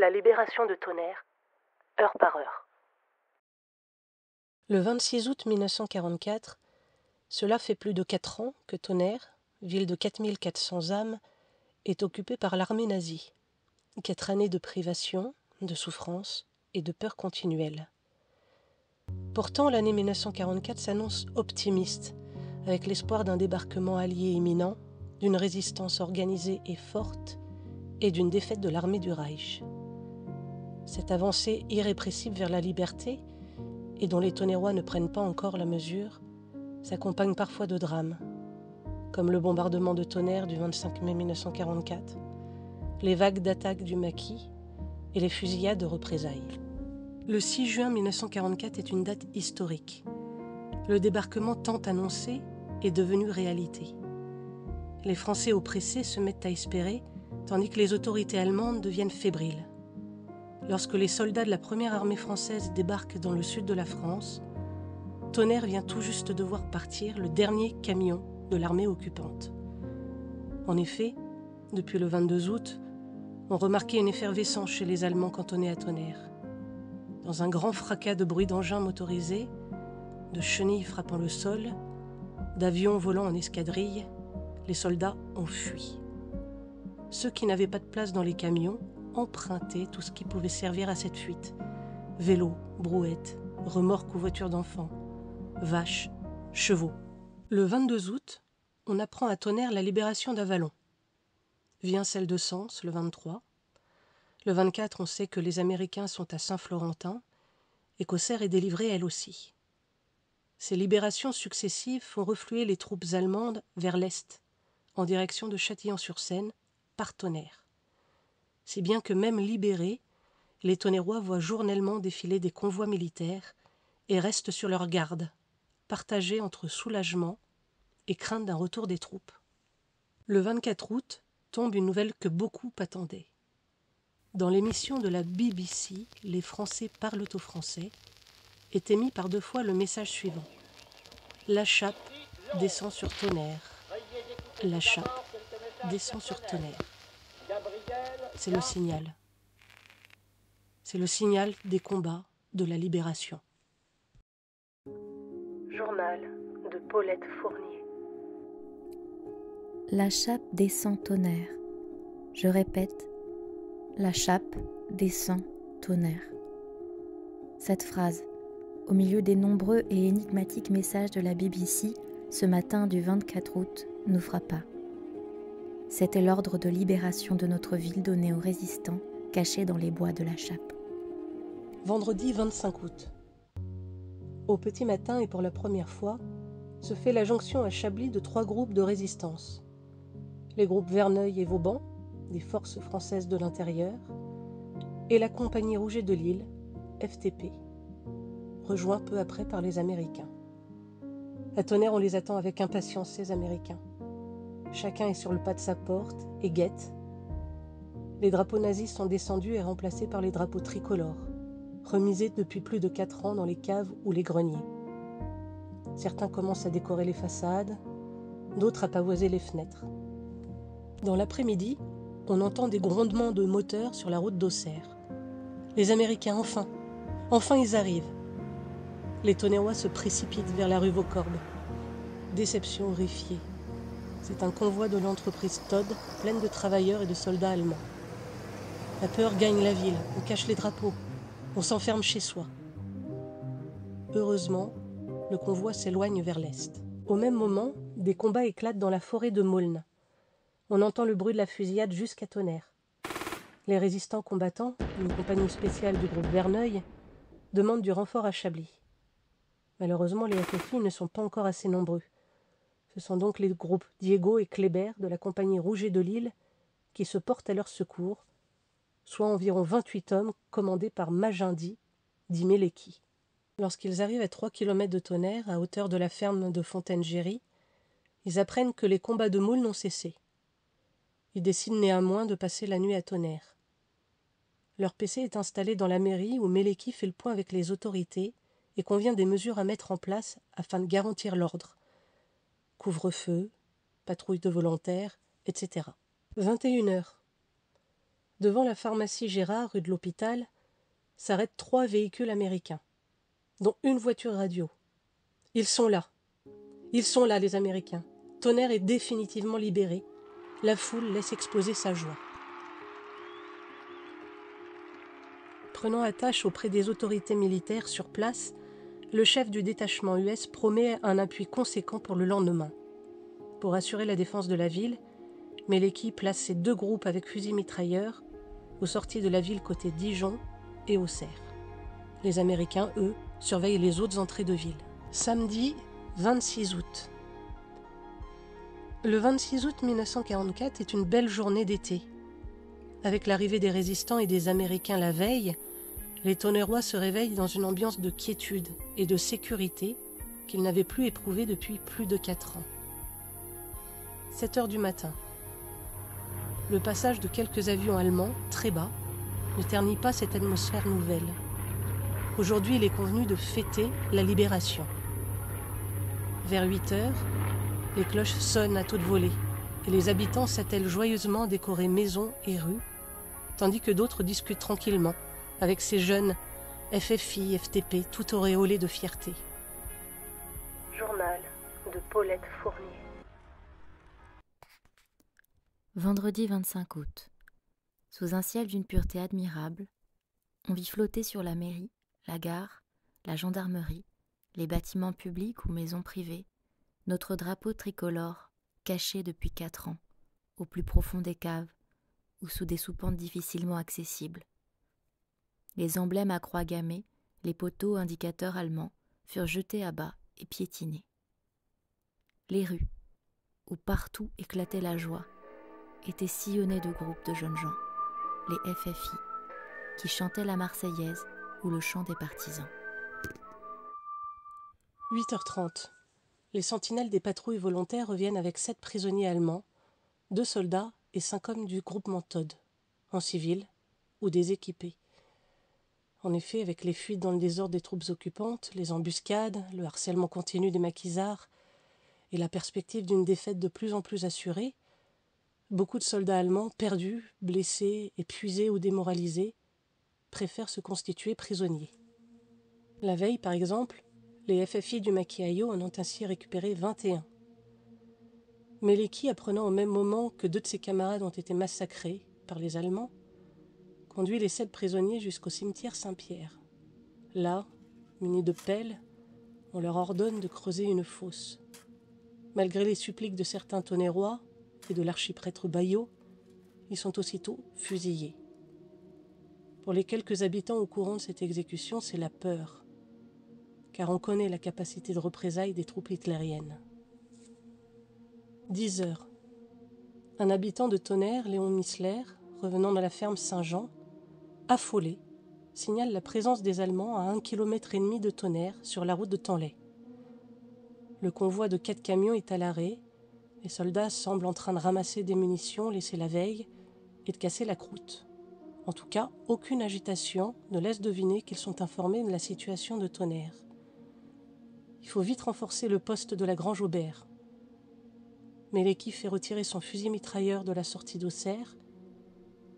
La libération de Tonnerre, heure par heure. Le 26 août 1944, cela fait plus de 4 ans que Tonnerre, ville de 4400 âmes, est occupée par l'armée nazie. 4 années de privation, de souffrance et de peur continuelle. Pourtant, l'année 1944 s'annonce optimiste, avec l'espoir d'un débarquement allié imminent, d'une résistance organisée et forte, et d'une défaite de l'armée du Reich. Cette avancée irrépressible vers la liberté, et dont les Tonnerrois ne prennent pas encore la mesure, s'accompagne parfois de drames, comme le bombardement de Tonnerre du 25 mai 1944, les vagues d'attaques du maquis et les fusillades de représailles. Le 6 juin 1944 est une date historique. Le débarquement tant annoncé est devenu réalité. Les Français oppressés se mettent à espérer, tandis que les autorités allemandes deviennent fébriles. Lorsque les soldats de la première armée française débarquent dans le sud de la France, Tonnerre vient tout juste de voir partir le dernier camion de l'armée occupante. En effet, depuis le 22 août, on remarquait une effervescence chez les Allemands cantonnés à Tonnerre. Dans un grand fracas de bruits d'engins motorisés, de chenilles frappant le sol, d'avions volant en escadrille, les soldats ont fui. Ceux qui n'avaient pas de place dans les camions empruntaient tout ce qui pouvait servir à cette fuite. Vélos, brouettes, remorques ou voitures d'enfants, vaches, chevaux. Le 22 août, on apprend à Tonnerre la libération d'Avallon. Vient celle de Sens le 23. Le 24, on sait que les Américains sont à Saint-Florentin et qu'Auxerre est délivrée elle aussi. Ces libérations successives font refluer les troupes allemandes vers l'est, en direction de Châtillon-sur-Seine, par Tonnerre. Si bien que même libérés, les Tonnerrois voient journellement défiler des convois militaires et restent sur leur garde, partagés entre soulagement et crainte d'un retour des troupes. Le 24 août tombe une nouvelle que beaucoup attendaient. Dans l'émission de la BBC, Les Français parlent aux Français, est émis par 2 fois le message suivant. La chape descend sur Tonnerre. La chape descend sur Tonnerre. C'est le signal. C'est le signal des combats, de la libération. Journal de Paulette Fournier. La chape descend Tonnerre. Je répète, la chape descend Tonnerre. Cette phrase, au milieu des nombreux et énigmatiques messages de la BBC, ce matin du 24 août, nous frappa. C'était l'ordre de libération de notre ville donné aux résistants cachés dans les bois de la chape. Vendredi 25 août. Au petit matin et pour la première fois, se fait la jonction à Chablis de 3 groupes de résistance. Les groupes Verneuil et Vauban, des forces françaises de l'intérieur, et la compagnie Rouget de Lille, FTP, rejoint peu après par les Américains. À Tonnerre, on les attend avec impatience, ces Américains. Chacun est sur le pas de sa porte et guette. Les drapeaux nazis sont descendus et remplacés par les drapeaux tricolores, remisés depuis plus de 4 ans dans les caves ou les greniers. Certains commencent à décorer les façades, d'autres à pavoiser les fenêtres. Dans l'après-midi, on entend des grondements de moteurs sur la route d'Auxerre. Les Américains, enfin ils arrivent. Les Tonnerrois se précipitent vers la rue Vaucorbe. Déception horrifiée. C'est un convoi de l'entreprise Todd, pleine de travailleurs et de soldats allemands. La peur gagne la ville, on cache les drapeaux, on s'enferme chez soi. Heureusement, le convoi s'éloigne vers l'est. Au même moment, des combats éclatent dans la forêt de Maulne. On entend le bruit de la fusillade jusqu'à Tonnerre. Les résistants combattants, une compagnie spéciale du groupe Verneuil, demandent du renfort à Chablis. Malheureusement, les FFI ne sont pas encore assez nombreux. Ce sont donc les groupes Diego et Kléber de la compagnie Rouget de Lille qui se portent à leur secours, soit environ 28 hommes commandés par Magendie, dit Meleki. Lorsqu'ils arrivent à 3 km de Tonnerre, à hauteur de la ferme de Fontaine-Géry, ils apprennent que les combats de Moulnes ont cessé. Ils décident néanmoins de passer la nuit à Tonnerre. Leur PC est installé dans la mairie où Meleki fait le point avec les autorités et convient des mesures à mettre en place afin de garantir l'ordre. Couvre-feu, patrouille de volontaires, etc. 21h. Devant la pharmacie Gérard, rue de l'Hôpital, s'arrêtent 3 véhicules américains, dont une voiture radio. Ils sont là, les Américains. Tonnerre est définitivement libéré. La foule laisse exploser sa joie. Prenant attache auprès des autorités militaires sur place, le chef du détachement US promet un appui conséquent pour le lendemain. Pour assurer la défense de la ville, Meleki place ses 2 groupes avec fusils mitrailleurs aux sorties de la ville côté Dijon et Auxerre. Les Américains, eux, surveillent les autres entrées de ville. Samedi 26 août. Le 26 août 1944 est une belle journée d'été. Avec l'arrivée des résistants et des Américains la veille, les Tonnerrois se réveillent dans une ambiance de quiétude et de sécurité qu'ils n'avaient plus éprouvée depuis plus de 4 ans. 7 heures du matin. Le passage de quelques avions allemands, très bas, ne ternit pas cette atmosphère nouvelle. Aujourd'hui, il est convenu de fêter la libération. Vers 8 heures, les cloches sonnent à toute volée et les habitants s'attellent joyeusement à décorer maisons et rues, tandis que d'autres discutent tranquillement avec ces jeunes FFI, FTP, tout auréolés de fierté. Journal de Paulette Fournier. Vendredi 25 août. Sous un ciel d'une pureté admirable, on vit flotter sur la mairie, la gare, la gendarmerie, les bâtiments publics ou maisons privées, notre drapeau tricolore, caché depuis 4 ans, au plus profond des caves, ou sous des soupentes difficilement accessibles. Les emblèmes à croix gammées, les poteaux indicateurs allemands furent jetés à bas et piétinés. Les rues, où partout éclatait la joie, étaient sillonnées de groupes de jeunes gens, les FFI, qui chantaient la Marseillaise ou le chant des partisans. 8h30. Les sentinelles des patrouilles volontaires reviennent avec 7 prisonniers allemands, 2 soldats et 5 hommes du groupement Todd, en civil ou déséquipés. En effet, avec les fuites dans le désordre des troupes occupantes, les embuscades, le harcèlement continu des maquisards et la perspective d'une défaite de plus en plus assurée, beaucoup de soldats allemands, perdus, blessés, épuisés ou démoralisés, préfèrent se constituer prisonniers. La veille, par exemple, les FFI du Maquis-Ayo en ont ainsi récupéré 21. Meleki, apprenant au même moment que 2 de ses camarades ont été massacrés par les Allemands, conduit les 7 prisonniers jusqu'au cimetière Saint-Pierre. Là, munis de pelles, on leur ordonne de creuser une fosse. Malgré les suppliques de certains Tonnerrois et de l'archiprêtre Bayot, ils sont aussitôt fusillés. Pour les quelques habitants au courant de cette exécution, c'est la peur, car on connaît la capacité de représailles des troupes hitlériennes. 10 heures. Un habitant de Tonnerre, Léon Missler, revenant de la ferme Saint-Jean, affolé, signale la présence des Allemands à 1,5 km de Tonnerre sur la route de Tanlay. Le convoi de 4 camions est à l'arrêt. Les soldats semblent en train de ramasser des munitions laissées la veille et de casser la croûte. En tout cas, aucune agitation ne laisse deviner qu'ils sont informés de la situation de Tonnerre. Il faut vite renforcer le poste de la Grange Aubert. Meleki fait retirer son fusil mitrailleur de la sortie d'Auxerre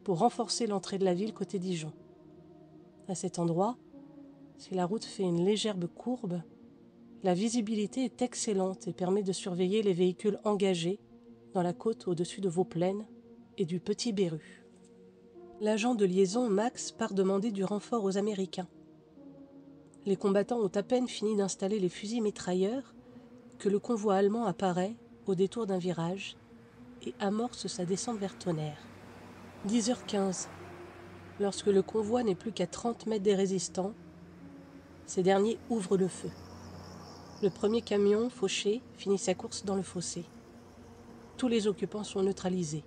pour renforcer l'entrée de la ville côté Dijon. À cet endroit, si la route fait une légère courbe, la visibilité est excellente et permet de surveiller les véhicules engagés dans la côte au-dessus de Vauplaine et du Petit Berru. L'agent de liaison Max part demander du renfort aux Américains. Les combattants ont à peine fini d'installer les fusils mitrailleurs que le convoi allemand apparaît au détour d'un virage et amorce sa descente vers Tonnerre. 10h15. Lorsque le convoi n'est plus qu'à 30 mètres des résistants, ces derniers ouvrent le feu. Le premier camion, fauché, finit sa course dans le fossé. Tous les occupants sont neutralisés.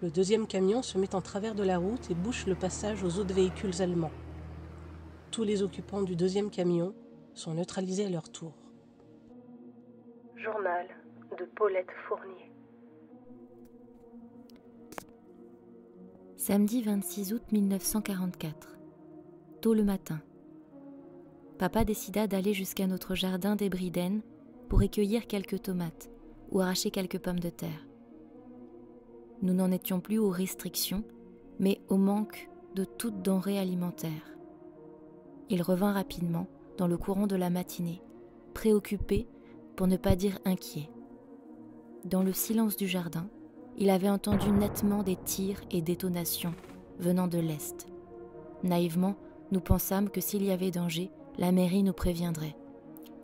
Le deuxième camion se met en travers de la route et bouche le passage aux autres véhicules allemands. Tous les occupants du deuxième camion sont neutralisés à leur tour. Journal de Paulette Fournier. Samedi 26 août 1944. Tôt le matin. Papa décida d'aller jusqu'à notre jardin des Bridennes pour y cueillir quelques tomates ou arracher quelques pommes de terre. Nous n'en étions plus aux restrictions mais au manque de toute denrée alimentaire. Il revint rapidement dans le courant de la matinée, préoccupé pour ne pas dire inquiet. Dans le silence du jardin, il avait entendu nettement des tirs et détonations venant de l'est. Naïvement, nous pensâmes que s'il y avait danger, la mairie nous préviendrait.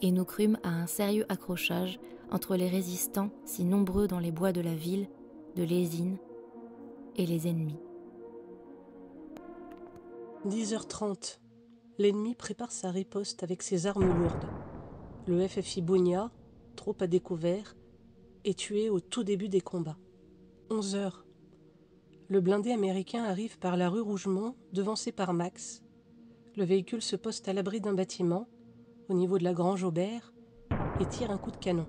Et nous crûmes à un sérieux accrochage entre les résistants si nombreux dans les bois de la ville, de Lésine, et les ennemis. 10h30. L'ennemi prépare sa riposte avec ses armes lourdes. Le FFI Bougna, trop à découvert, est tué au tout début des combats. 11h. Le blindé américain arrive par la rue Rougemont, devancé par Max. Le véhicule se poste à l'abri d'un bâtiment, au niveau de la Grange Aubert, et tire un coup de canon.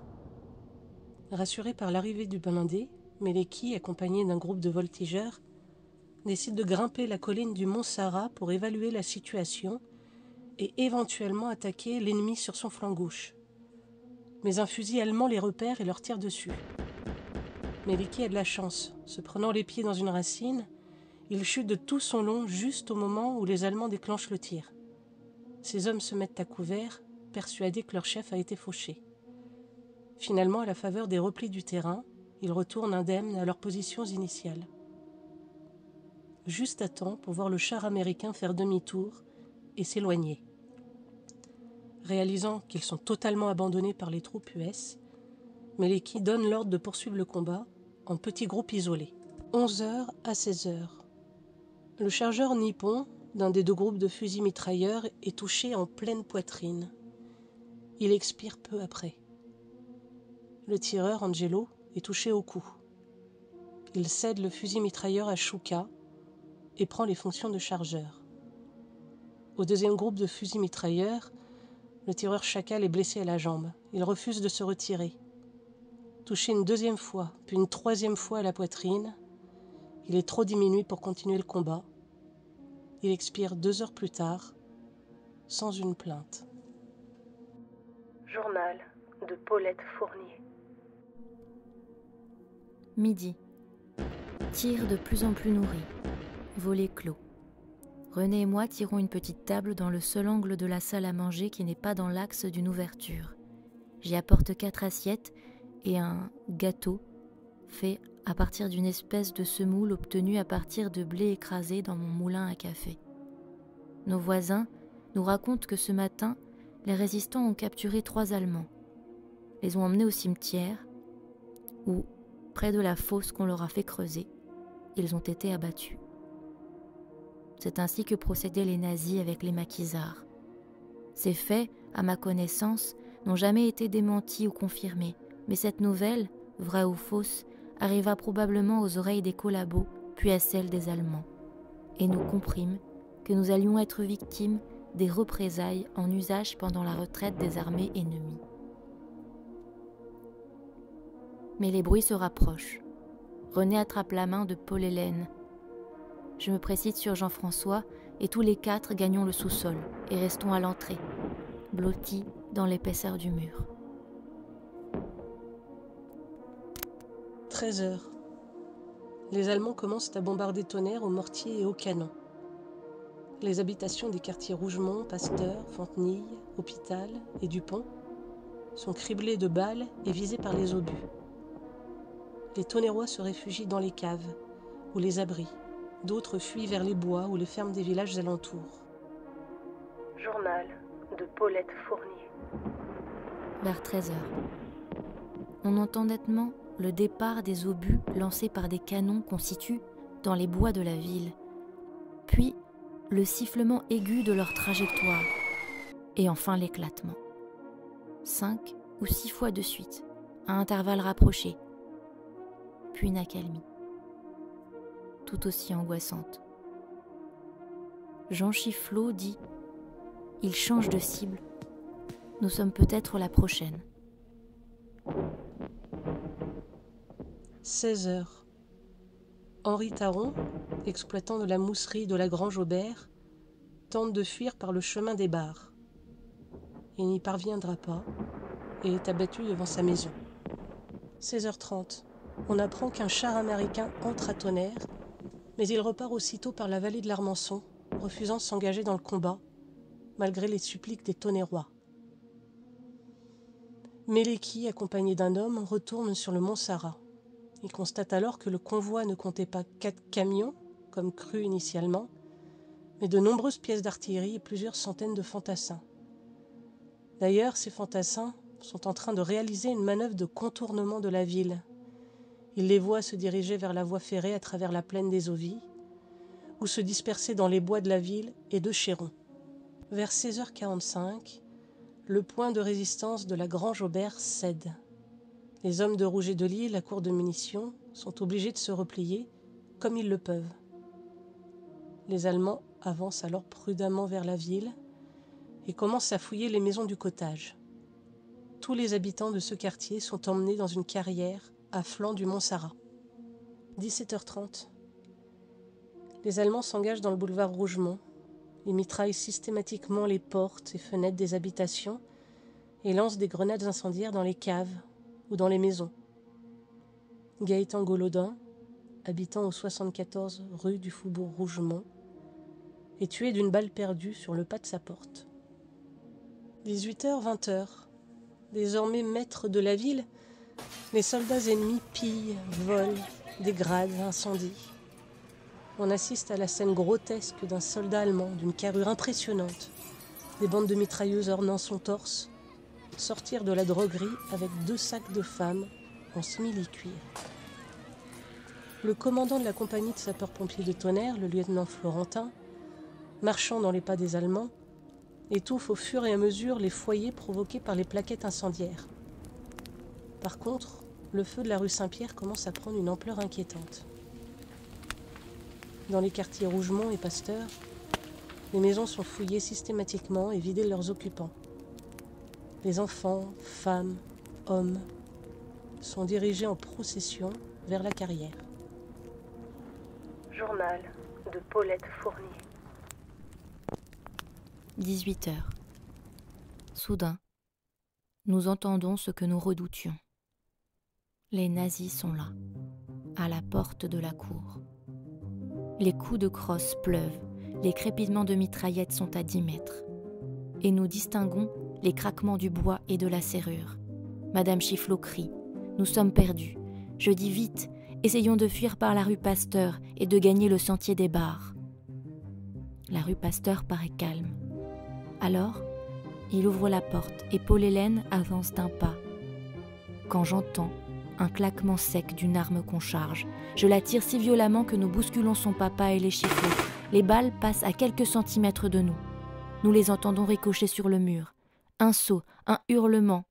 Rassuré par l'arrivée du blindé, Meleki, accompagné d'un groupe de voltigeurs, décide de grimper la colline du Mont Sarah pour évaluer la situation et éventuellement attaquer l'ennemi sur son flanc gauche. Mais un fusil allemand les repère et leur tire dessus. Meleki a de la chance. Se prenant les pieds dans une racine, il chute de tout son long juste au moment où les Allemands déclenchent le tir. Ses hommes se mettent à couvert, persuadés que leur chef a été fauché. Finalement, à la faveur des replis du terrain, ils retournent indemnes à leurs positions initiales. Juste à temps pour voir le char américain faire demi-tour et s'éloigner. Réalisant qu'ils sont totalement abandonnés par les troupes US, Meleki donne l'ordre de poursuivre le combat en petits groupes isolés. 11h à 16h. Le chargeur nippon d'un des deux groupes de fusils mitrailleurs est touché en pleine poitrine. Il expire peu après. Le tireur, Angelo, est touché au cou. Il cède le fusil mitrailleur à Shuka et prend les fonctions de chargeur. Au deuxième groupe de fusils mitrailleurs, le tireur Chacal est blessé à la jambe. Il refuse de se retirer. Touché une deuxième fois, puis une troisième fois à la poitrine, il est trop diminué pour continuer le combat. Il expire 2 heures plus tard, sans une plainte. Journal de Paulette Fournier. Midi. Tir de plus en plus nourri. Volet clos. René et moi tirons une petite table dans le seul angle de la salle à manger qui n'est pas dans l'axe d'une ouverture. J'y apporte 4 assiettes et un gâteau fait à partir d'une espèce de semoule obtenue à partir de blé écrasé dans mon moulin à café. Nos voisins nous racontent que ce matin, les résistants ont capturé 3 Allemands, les ont emmenés au cimetière où, près de la fosse qu'on leur a fait creuser, ils ont été abattus. C'est ainsi que procédaient les nazis avec les maquisards. Ces faits, à ma connaissance, n'ont jamais été démentis ou confirmés, mais cette nouvelle, vraie ou fausse, arriva probablement aux oreilles des collabos, puis à celles des Allemands. Et nous comprîmes que nous allions être victimes des représailles en usage pendant la retraite des armées ennemies. Mais les bruits se rapprochent. René attrape la main de Paul-Hélène. Je me précipite sur Jean-François et tous les 4 gagnons le sous-sol et restons à l'entrée, blottis dans l'épaisseur du mur. 13h. Les Allemands commencent à bombarder Tonnerre au mortier et au canon. Les habitations des quartiers Rougemont, Pasteur, Fontenille, Hôpital et Dupont sont criblées de balles et visées par les obus. Les Tonnerrois se réfugient dans les caves ou les abris. D'autres fuient vers les bois ou les fermes des villages alentours. Journal de Paulette Fournier. Vers 13h. On entend nettement le départ des obus lancés par des canons qu'on situe dans les bois de la ville, puis le sifflement aigu de leur trajectoire, et enfin l'éclatement. 5 ou 6 fois de suite, à intervalles rapprochés, puis une accalmie, tout aussi angoissante. Jean Chifflot dit « Il change de cible, nous sommes peut-être la prochaine ». 16h. Henri Taron, exploitant de la mousserie de la Grange Aubert, tente de fuir par le chemin des Bars. Il n'y parviendra pas et est abattu devant sa maison. 16h30. On apprend qu'un char américain entre à Tonnerre Mais il repart aussitôt par la vallée de l'Armançon, refusant de s'engager dans le combat, malgré les suppliques des Tonnerrois. Méleki, accompagné d'un homme, retourne sur le mont Sara. Il constate alors que le convoi ne comptait pas 4 camions, comme cru initialement, mais de nombreuses pièces d'artillerie et plusieurs centaines de fantassins. D'ailleurs, ces fantassins sont en train de réaliser une manœuvre de contournement de la ville. Il les voit se diriger vers la voie ferrée à travers la plaine des Ovies, ou se disperser dans les bois de la ville et de Chéron. Vers 16h45, le point de résistance de la Grange Aubert cède. Les hommes de Rouget de Lille, à court de munitions, sont obligés de se replier comme ils le peuvent. Les Allemands avancent alors prudemment vers la ville et commencent à fouiller les maisons du cottage. Tous les habitants de ce quartier sont emmenés dans une carrière à flanc du mont Sara. 17h30. Les Allemands s'engagent dans le boulevard Rougemont. Ils mitraillent systématiquement les portes et fenêtres des habitations et lancent des grenades incendiaires dans les caves ou dans les maisons. Gaëtan Golaudin, habitant au 74 rue du Faubourg Rougemont, est tué d'une balle perdue sur le pas de sa porte. 18h-20h. Désormais maîtres de la ville, les soldats ennemis pillent, volent, dégradent, incendient. On assiste à la scène grotesque d'un soldat allemand d'une carrure impressionnante, des bandes de mitrailleuses ornant son torse, sortir de la droguerie avec 2 sacs de femmes en simili-cuir. Le commandant de la compagnie de sapeurs-pompiers de Tonnerre, le lieutenant Florentin, marchant dans les pas des Allemands, étouffe au fur et à mesure les foyers provoqués par les plaquettes incendiaires. Par contre, le feu de la rue Saint-Pierre commence à prendre une ampleur inquiétante. Dans les quartiers Rougemont et Pasteur, les maisons sont fouillées systématiquement et vidées de leurs occupants. Les enfants, femmes, hommes sont dirigés en procession vers la carrière. Journal de Paulette Fournier. 18h. Soudain, nous entendons ce que nous redoutions. Les nazis sont là, à la porte de la cour. Les coups de crosse pleuvent, les crépitements de mitraillettes sont à 10 mètres. Et nous distinguons les craquements du bois et de la serrure. Madame Chifflot crie « Nous sommes perdus. Je dis vite, essayons de fuir par la rue Pasteur et de gagner le sentier des Bars. » La rue Pasteur paraît calme. Alors, il ouvre la porte et Paul-Hélène avance d'un pas. Quand j'entends un claquement sec d'une arme qu'on charge, je la tire si violemment que nous bousculons son papa et les Chifflots. Les balles passent à quelques centimètres de nous. Nous les entendons ricocher sur le mur. Un saut, un hurlement,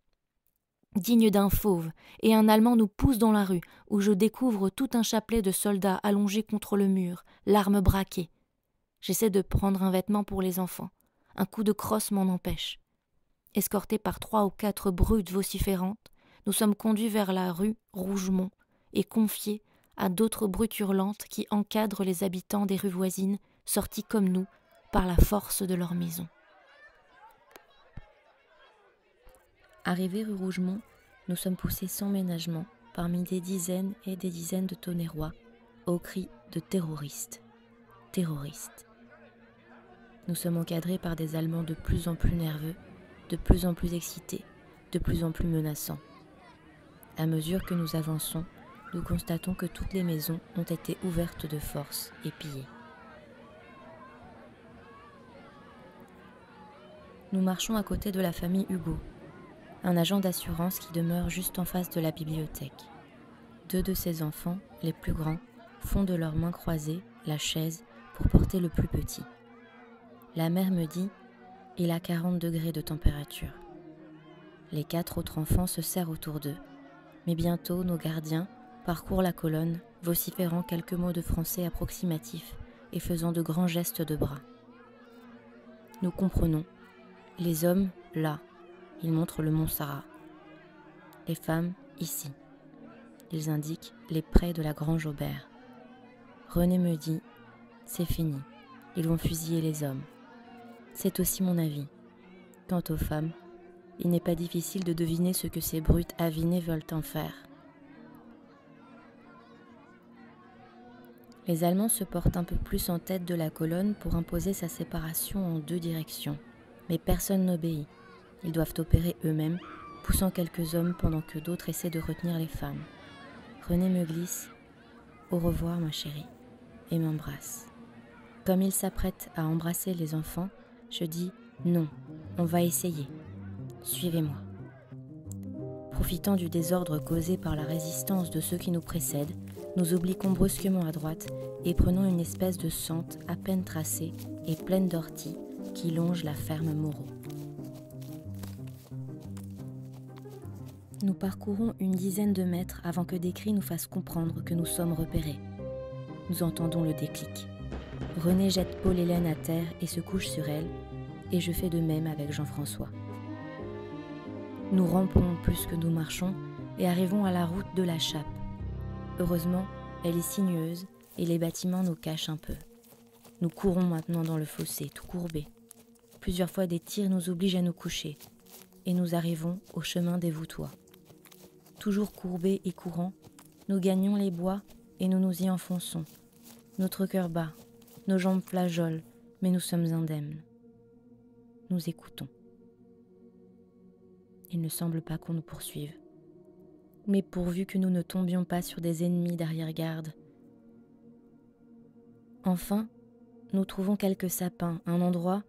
digne d'un fauve, et un Allemand nous pousse dans la rue, où je découvre tout un chapelet de soldats allongés contre le mur, l'arme braquée. J'essaie de prendre un vêtement pour les enfants. Un coup de crosse m'en empêche. Escortés par 3 ou 4 brutes vociférantes, nous sommes conduits vers la rue Rougemont et confiés à d'autres brutes hurlantes qui encadrent les habitants des rues voisines, sortis comme nous par la force de leur maison. Arrivés rue Rougemont, nous sommes poussés sans ménagement parmi des dizaines et des dizaines de Tonnerrois au cri de terroristes. Terroristes. Nous sommes encadrés par des Allemands de plus en plus nerveux, de plus en plus excités, de plus en plus menaçants. À mesure que nous avançons, nous constatons que toutes les maisons ont été ouvertes de force et pillées. Nous marchons à côté de la famille Hugo, un agent d'assurance qui demeure juste en face de la bibliothèque. 2 de ses enfants, les plus grands, font de leurs mains croisées la chaise pour porter le plus petit. La mère me dit « Il a 40 degrés de température ». Les 4 autres enfants se serrent autour d'eux, mais bientôt nos gardiens parcourent la colonne, vociférant quelques mots de français approximatifs et faisant de grands gestes de bras. Nous comprenons. Les hommes, là. Ils montrent le mont Sara. Les femmes, ici. Ils indiquent les prés de la Grange Aubert. René me dit « C'est fini. Ils vont fusiller les hommes. » C'est aussi mon avis. Quant aux femmes, il n'est pas difficile de deviner ce que ces brutes avinées veulent en faire. Les Allemands se portent un peu plus en tête de la colonne pour imposer sa séparation en 2 directions. Mais personne n'obéit. Ils doivent opérer eux-mêmes, poussant quelques hommes pendant que d'autres essaient de retenir les femmes. René me glisse « Au revoir ma chérie » et m'embrasse. Comme il s'apprête à embrasser les enfants, je dis « Non, on va essayer. Suivez-moi ». Profitant du désordre causé par la résistance de ceux qui nous précèdent, nous obliquons brusquement à droite et prenons une espèce de sente à peine tracée et pleine d'orties qui longe la ferme Moreau. Nous parcourons une dizaine de mètres avant que des cris nous fassent comprendre que nous sommes repérés. Nous entendons le déclic. René jette Paul-Hélène à terre et se couche sur elle, et je fais de même avec Jean-François. Nous rampons plus que nous marchons et arrivons à la route de la Chappe. Heureusement, elle est sinueuse et les bâtiments nous cachent un peu. Nous courons maintenant dans le fossé, tout courbés. Plusieurs fois des tirs nous obligent à nous coucher et nous arrivons au chemin des Voutois. Toujours courbés et courants, nous gagnons les bois et nous nous y enfonçons. Notre cœur bat, nos jambes flageolent, mais nous sommes indemnes. Nous écoutons. Il ne semble pas qu'on nous poursuive. Mais pourvu que nous ne tombions pas sur des ennemis d'arrière-garde. Enfin, nous trouvons quelques sapins, un endroit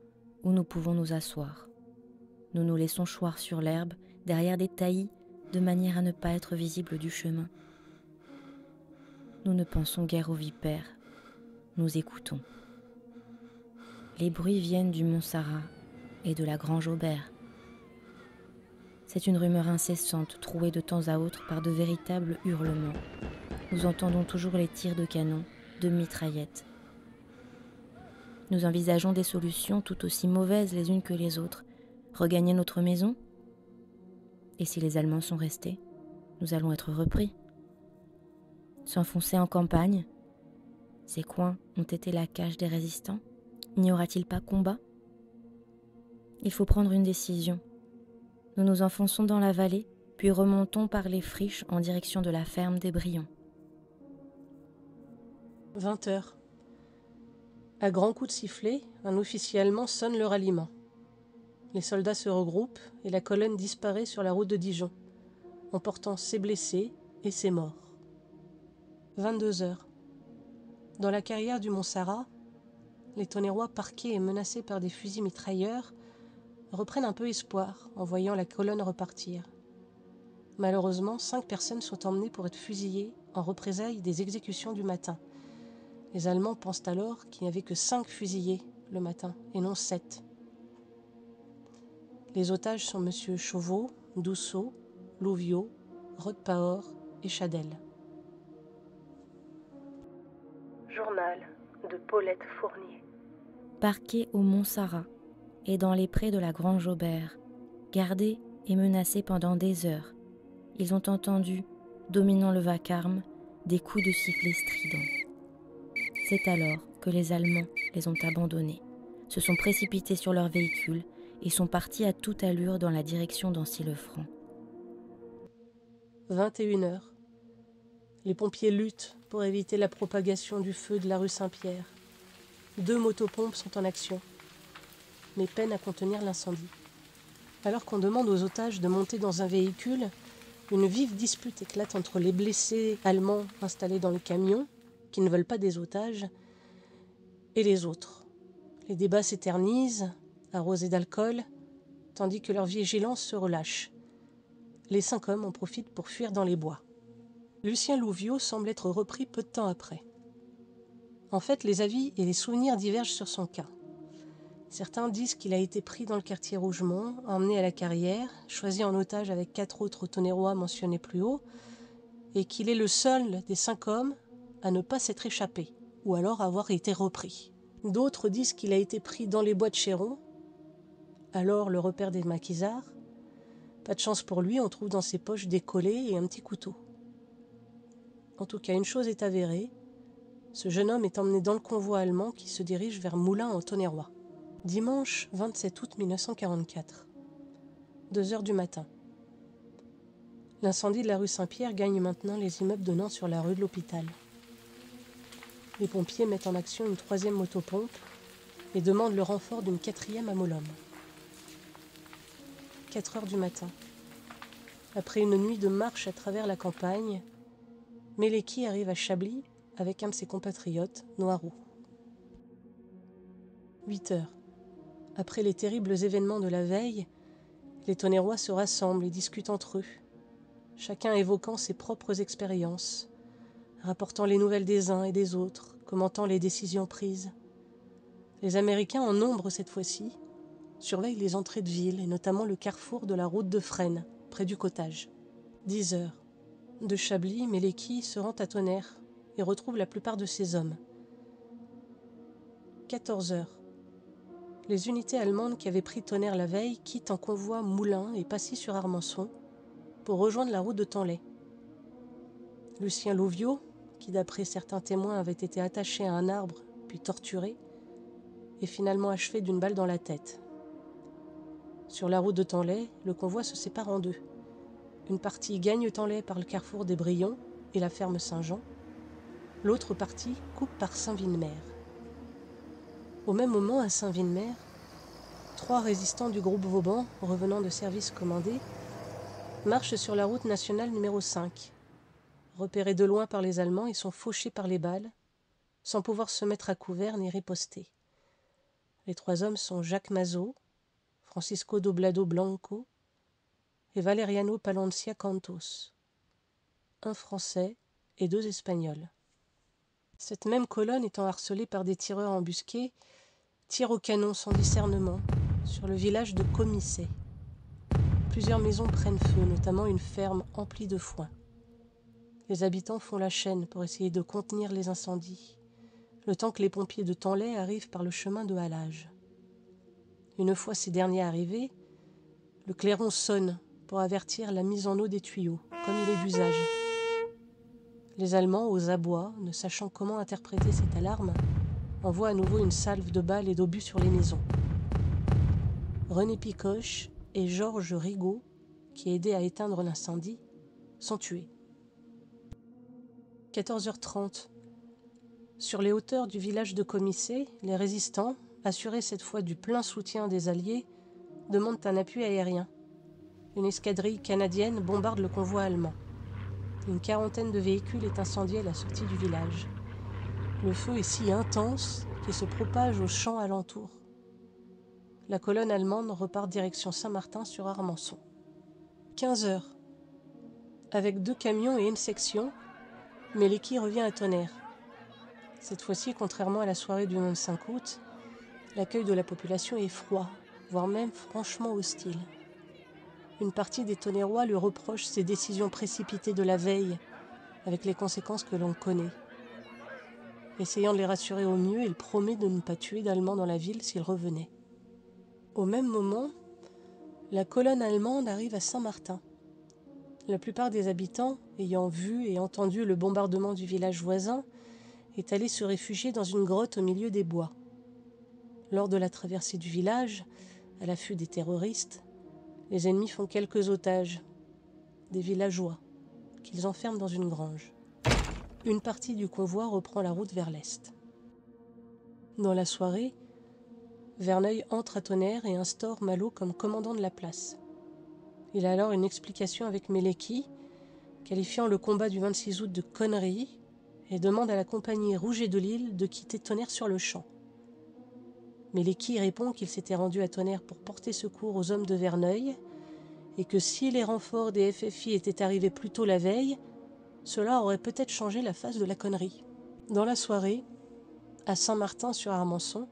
où nous pouvons nous asseoir. Nous nous laissons choir sur l'herbe, derrière des taillis, de manière à ne pas être visibles du chemin. Nous ne pensons guère aux vipères. Nous écoutons. Les bruits viennent du Mont Sarat et de la Grange Aubert. C'est une rumeur incessante, trouée de temps à autre par de véritables hurlements. Nous entendons toujours les tirs de canon, de mitraillettes. Nous envisageons des solutions tout aussi mauvaises les unes que les autres. Regagner notre maison ? Et si les Allemands sont restés, nous allons être repris. S'enfoncer en campagne ? Ces coins ont été la cage des résistants ? N'y aura-t-il pas combat ? Il faut prendre une décision. Nous nous enfonçons dans la vallée, puis remontons par les friches en direction de la ferme des Brions. 20 heures. À grands coups de sifflet, un officier allemand sonne le ralliement. Les soldats se regroupent et la colonne disparaît sur la route de Dijon, emportant ses blessés et ses morts. 22 heures. Dans la carrière du Mont Sarat, les Tonnerrois, parqués et menacés par des fusils mitrailleurs, reprennent un peu espoir en voyant la colonne repartir. Malheureusement, 5 personnes sont emmenées pour être fusillées en représailles des exécutions du matin. Les Allemands pensent alors qu'il n'y avait que 5 fusillés le matin et non 7. Les otages sont M. Chauveau, Dousseau, Louviot, Rothpaor et Chadel. Journal de Paulette Fournier. Parqués au Mont Sarat et dans les prés de la Grange Aubert, gardés et menacés pendant des heures, ils ont entendu, dominant le vacarme, des coups de sifflet stridents. C'est alors que les Allemands les ont abandonnés, se sont précipités sur leur véhicule et sont partis à toute allure dans la direction d'Ancy-le-Franc. 21 heures. Les pompiers luttent pour éviter la propagation du feu de la rue Saint-Pierre. 2 motopompes sont en action, mais peinent à contenir l'incendie. Alors qu'on demande aux otages de monter dans un véhicule, une vive dispute éclate entre les blessés allemands installés dans le camion, qui ne veulent pas des otages, et les autres. Les débats s'éternisent, arrosés d'alcool, tandis que leur vigilance se relâche. Les 5 hommes en profitent pour fuir dans les bois. Lucien Louviot semble être repris peu de temps après. En fait, les avis et les souvenirs divergent sur son cas. Certains disent qu'il a été pris dans le quartier Rougemont, emmené à la carrière, choisi en otage avec 4 autres Tonnerrois mentionnés plus haut, et qu'il est le seul des 5 hommes à ne pas s'être échappé, ou alors avoir été repris. D'autres disent qu'il a été pris dans les bois de Chéron, alors le repère des maquisards. Pas de chance pour lui, on trouve dans ses poches des collets et un petit couteau. En tout cas, une chose est avérée, ce jeune homme est emmené dans le convoi allemand qui se dirige vers Moulins en Tonnerrois. Dimanche 27 août 1944, 2 heures du matin. L'incendie de la rue Saint-Pierre gagne maintenant les immeubles donnant sur la rue de l'Hôpital. Les pompiers mettent en action une 3e motopompe et demandent le renfort d'une 4e à Molhomme. 4 heures du matin. Après une nuit de marche à travers la campagne, Meleki arrive à Chablis avec un de ses compatriotes, Noiroud. 8 heures. Après les terribles événements de la veille, les Tonnerrois se rassemblent et discutent entre eux, chacun évoquant ses propres expériences, rapportant les nouvelles des uns et des autres, commentant les décisions prises. Les Américains, en nombre cette fois-ci, surveillent les entrées de ville et notamment le carrefour de la route de Fresnes, près du Cottage. 10 heures. De Chablis, Meleki se rend à Tonnerre et retrouve la plupart de ses hommes. 14 heures. Les unités allemandes qui avaient pris Tonnerre la veille quittent en convoi Moulins et Passy sur Armançon pour rejoindre la route de Tanlay. Lucien Louviot, qui d'après certains témoins avait été attaché à un arbre puis torturé, est finalement achevé d'une balle dans la tête. Sur la route de Tanlay, le convoi se sépare en deux. Une partie gagne Tanlay par le carrefour des Brions et la ferme Saint-Jean. L'autre partie coupe par Saint-Vinmer. Au même moment, à Saint-Vinmer, 3 résistants du groupe Vauban, revenant de service commandé, marchent sur la route nationale numéro 5. Repérés de loin par les Allemands, ils sont fauchés par les balles, sans pouvoir se mettre à couvert ni riposter. Les 3 hommes sont Jacques Mazot, Francisco Doblado Blanco et Valeriano Palencia Cantos. 1 Français et 2 Espagnols. Cette même colonne étant harcelée par des tireurs embusqués, tire au canon sans discernement sur le village de Comissé. Plusieurs maisons prennent feu, notamment une ferme emplie de foin. Les habitants font la chaîne pour essayer de contenir les incendies, le temps que les pompiers de Tanlay arrivent par le chemin de halage. Une fois ces derniers arrivés, le clairon sonne pour avertir la mise en eau des tuyaux, comme il est d'usage. Les Allemands, aux abois, ne sachant comment interpréter cette alarme, envoient à nouveau une salve de balles et d'obus sur les maisons. René Picoche et Georges Rigaud, qui aidaient à éteindre l'incendie, sont tués. 14h30. Sur les hauteurs du village de Comissé, les résistants, assurés cette fois du plein soutien des Alliés, demandent un appui aérien. Une escadrille canadienne bombarde le convoi allemand. Une 40aine de véhicules est incendiée à la sortie du village. Le feu est si intense qu'il se propage aux champs alentours. La colonne allemande repart direction Saint-Martin sur Armançon. 15 heures. Avec 2 camions et une section, Meleki revient à Tonnerre. Cette fois-ci, contrairement à la soirée du 25 août, l'accueil de la population est froid, voire même franchement hostile. Une partie des Tonnerrois lui reproche ses décisions précipitées de la veille, avec les conséquences que l'on connaît. Essayant de les rassurer au mieux, il promet de ne pas tuer d'Allemands dans la ville s'ils revenaient. Au même moment, la colonne allemande arrive à Saint-Martin. La plupart des habitants, ayant vu et entendu le bombardement du village voisin, est allé se réfugier dans une grotte au milieu des bois. Lors de la traversée du village, à l'affût des terroristes, les ennemis font quelques otages, des villageois, qu'ils enferment dans une grange. Une partie du convoi reprend la route vers l'est. Dans la soirée, Verneuil entre à Tonnerre et instaure Malo comme commandant de la place. Il a alors une explication avec Meleki, qualifiant le combat du 26 août de connerie, et demande à la compagnie Rouget de Lille de quitter Tonnerre sur le champ. Meleki répond qu'il s'était rendu à Tonnerre pour porter secours aux hommes de Verneuil et que si les renforts des FFI étaient arrivés plus tôt la veille, cela aurait peut-être changé la face de la connerie. Dans la soirée, à Saint-Martin sur Armançon,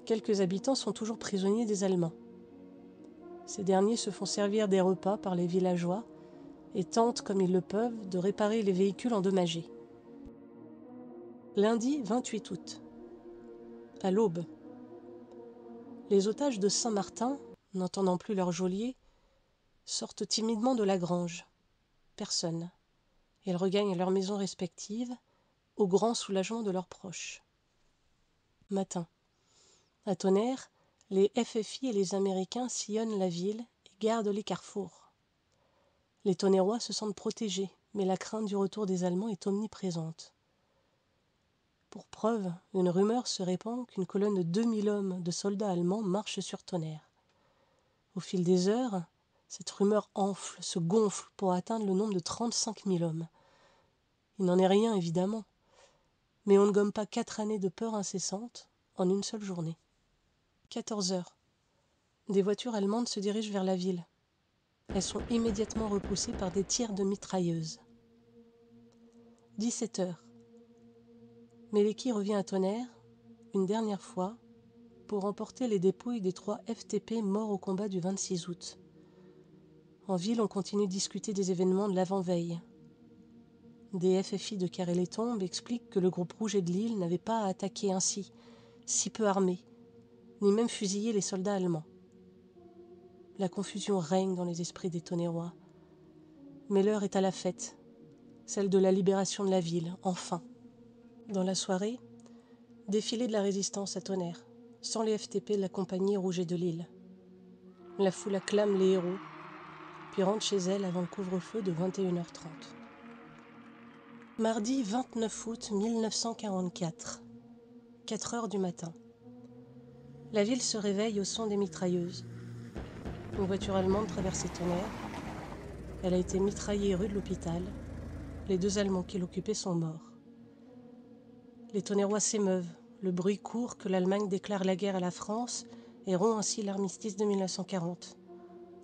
quelques habitants sont toujours prisonniers des Allemands. Ces derniers se font servir des repas par les villageois et tentent, comme ils le peuvent, de réparer les véhicules endommagés. Lundi 28 août. À l'aube. Les otages de Saint-Martin, n'entendant plus leur geôlier, sortent timidement de la grange. Personne. Ils regagnent leurs maisons respectives, au grand soulagement de leurs proches. Matin. À Tonnerre, les FFI et les Américains sillonnent la ville et gardent les carrefours. Les Tonnerrois se sentent protégés, mais la crainte du retour des Allemands est omniprésente. pour preuve, une rumeur se répand qu'une colonne de 2000 hommes de soldats allemands marche sur Tonnerre. Au fil des heures, cette rumeur enfle, se gonfle pour atteindre le nombre de 35 000 hommes. Il n'en est rien, évidemment, mais on ne gomme pas 4 années de peur incessante en une seule journée. 14 heures. Des voitures allemandes se dirigent vers la ville. Elles sont immédiatement repoussées par des tirs de mitrailleuses. 17 heures. Meleki revient à Tonnerre, une dernière fois, pour emporter les dépouilles des 3 FTP morts au combat du 26 août. En ville, on continue de discuter des événements de l'avant-veille. Des FFI de Carré-les-Tombes expliquent que le groupe Rouget de Lille n'avait pas à attaquer ainsi, si peu armé, ni même fusiller les soldats allemands. La confusion règne dans les esprits des Tonnerrois. Mais l'heure est à la fête, celle de la libération de la ville, enfin. Dans la soirée, défilé de la résistance à Tonnerre, sans les FTP de la compagnie Rouget de Lille. La foule acclame les héros, puis rentre chez elle avant le couvre-feu de 21h30. Mardi 29 août 1944, 4 heures du matin. La ville se réveille au son des mitrailleuses. Une voiture allemande traversait Tonnerre. Elle a été mitraillée rue de l'hôpital. Les 2 Allemands qui l'occupaient sont morts. Les Tonnerrois s'émeuvent. Le bruit court que l'Allemagne déclare la guerre à la France et rompt ainsi l'armistice de 1940.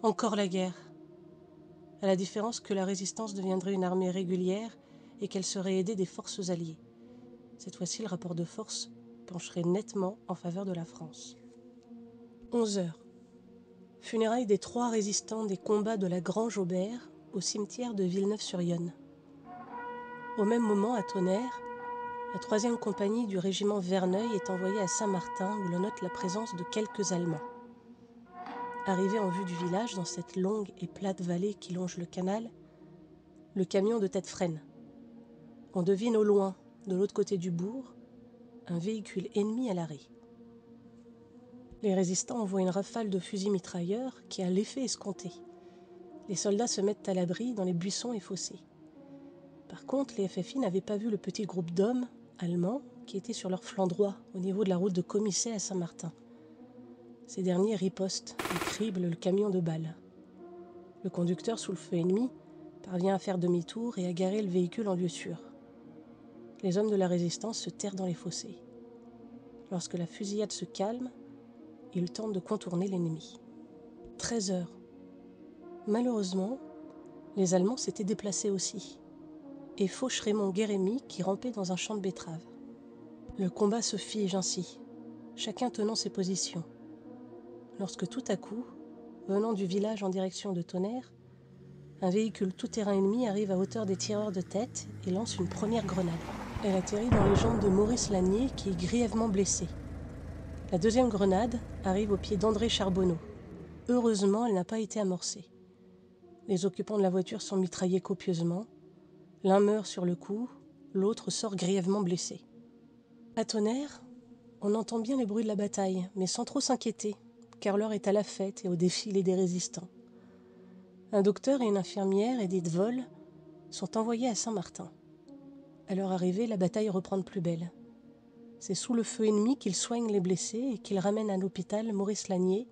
Encore la guerre. À la différence que la résistance deviendrait une armée régulière et qu'elle serait aidée des forces alliées. Cette fois-ci, le rapport de force pencherait nettement en faveur de la France. 11 heures. Funérailles des 3 résistants des combats de la Grange-Aubert au cimetière de Villeneuve-sur-Yonne. Au même moment, à Tonnerre, la 3e compagnie du régiment Verneuil est envoyée à Saint-Martin où l'on note la présence de quelques Allemands. Arrivé en vue du village, dans cette longue et plate vallée qui longe le canal, le camion de tête freine. On devine au loin, de l'autre côté du bourg, un véhicule ennemi à l'arrêt. Les résistants envoient une rafale de fusils mitrailleurs qui a l'effet escompté. Les soldats se mettent à l'abri dans les buissons et fossés. Par contre, les FFI n'avaient pas vu le petit groupe d'hommes allemands qui étaient sur leur flanc droit au niveau de la route de Commisset à Saint-Martin. Ces derniers ripostent et criblent le camion de balles. Le conducteur, sous le feu ennemi, parvient à faire demi-tour et à garer le véhicule en lieu sûr. Les hommes de la résistance se terrent dans les fossés. Lorsque la fusillade se calme, ils tentent de contourner l'ennemi. 13 heures. Malheureusement, les Allemands s'étaient déplacés aussi, et fauchent Raymond Guérémy qui rampait dans un champ de betteraves. Le combat se fige ainsi, chacun tenant ses positions. Lorsque tout à coup, venant du village en direction de Tonnerre, un véhicule tout-terrain ennemi arrive à hauteur des tireurs de tête et lance une première grenade. Elle atterrit dans les jambes de Maurice Lanier qui est grièvement blessé. La 2e grenade arrive au pied d'André Charbonneau. Heureusement, elle n'a pas été amorcée. Les occupants de la voiture sont mitraillés copieusement. L'un meurt sur le coup, l'autre sort grièvement blessé. À Tonnerre, on entend bien les bruits de la bataille, mais sans trop s'inquiéter, car l'heure est à la fête et au défilé des résistants. Un docteur et une infirmière, Edith Voll, sont envoyés à Saint-Martin. À leur arrivée, la bataille reprend de plus belle. C'est sous le feu ennemi qu'ils soignent les blessés et qu'ils ramènent à l'hôpital Maurice Lanier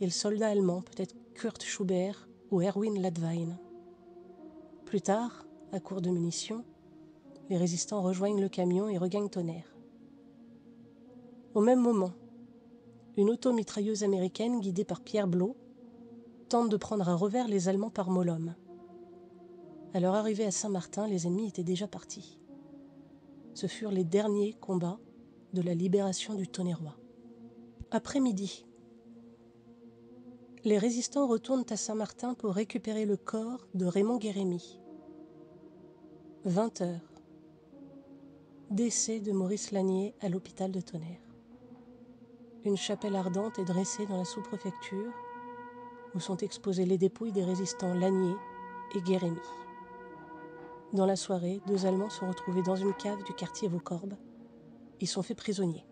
et le soldat allemand, peut-être Kurt Schubert ou Erwin Ladwein. Plus tard, à court de munitions, les résistants rejoignent le camion et regagnent Tonnerre. Au même moment, une automitrailleuse américaine guidée par Pierre Blot tente de prendre à revers les Allemands par Molhomme. À leur arrivée à Saint-Martin, les ennemis étaient déjà partis. Ce furent les derniers combats de la libération du Tonnerrois. Après-midi, les résistants retournent à Saint-Martin pour récupérer le corps de Raymond Guérémy. 20 heures. Décès de Maurice Lanier à l'hôpital de Tonnerre. Une chapelle ardente est dressée dans la sous-préfecture où sont exposées les dépouilles des résistants Lanier et Guérémy. Dans la soirée, 2 Allemands sont retrouvés dans une cave du quartier Vaucorbes. Ils sont faits prisonniers.